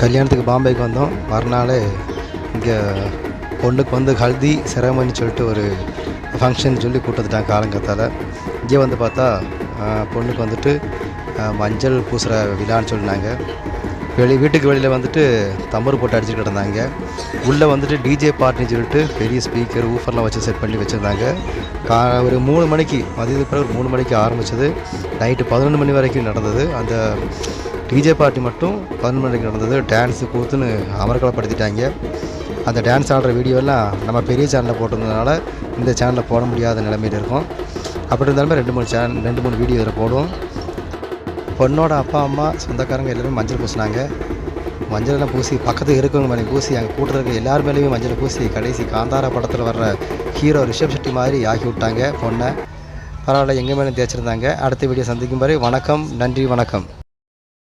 கல்யாணத்துக்கு பாம்பேக்கு வந்தோம். மறுநாள் இங்கே பொண்ணுக்கு வந்து ஹல்தி செரமனின்னு சொல்லிட்டு ஒரு ஃபங்க்ஷன் சொல்லி கூப்பிட்டுட்டாங்க காலங்கத்தால். இங்கே வந்து பார்த்தா பொண்ணுக்கு வந்துட்டு மஞ்சள் பூசுகிற விழான்னு சொன்னாங்க. வீட்டுக்கு வெளியில் வந்துட்டு தம்பூர் போட்டு அடிச்சுட்டு கிடந்தாங்க. உள்ளே வந்துட்டு டிஜே பார்ட்டின்னு சொல்லிட்டு பெரிய ஸ்பீக்கர் ஊஃபர்லாம் வச்சு செட் பண்ணி வச்சுருந்தாங்க. ஒரு 3 மணிக்கு மதியத்துக்கு பிறகு ஒரு 3 மணிக்கு ஆரம்பித்தது. நைட்டு 11 மணி வரைக்கும் நடந்தது. அந்த டிஜே பார்ட்டி மட்டும் 11 மணிக்கு நடந்தது. டான்ஸு கூத்துன்னு அமர்க்கலப்படுத்திட்டாங்க. அந்த டான்ஸ் ஆடுற வீடியோலாம் நம்ம பெரிய சேனலில் போட்டிருந்ததுனால இந்த சேனலில் போட முடியாத நிலைமையில் இருக்கும். அப்படி இருந்தாலுமே 2-3 வீடியோ இதில் போடுவோம். பொண்ணோட அப்பா அம்மா சொந்தக்காரங்க எல்லோரும் மஞ்சள் பூசினாங்க. மஞ்சளெல்லாம் பூசி பக்கத்துக்கு இருக்கவங்க மேலே பூசி அங்கே கூட்டத்தில் இருக்க எல்லார் மேலேயுமே மஞ்சள் பூசி கடைசி காந்தாரா படத்தில் வர்ற ஹீரோ ரிஷப் ஷெட்டி மாதிரி ஆக்கி விட்டாங்க பொண்ணை. பரவாயில்ல, எங்கள் மேலே தேய்ச்சிருந்தாங்க. அடுத்த வீடியோ சந்திக்கும் வரை வணக்கம், நன்றி, வணக்கம்.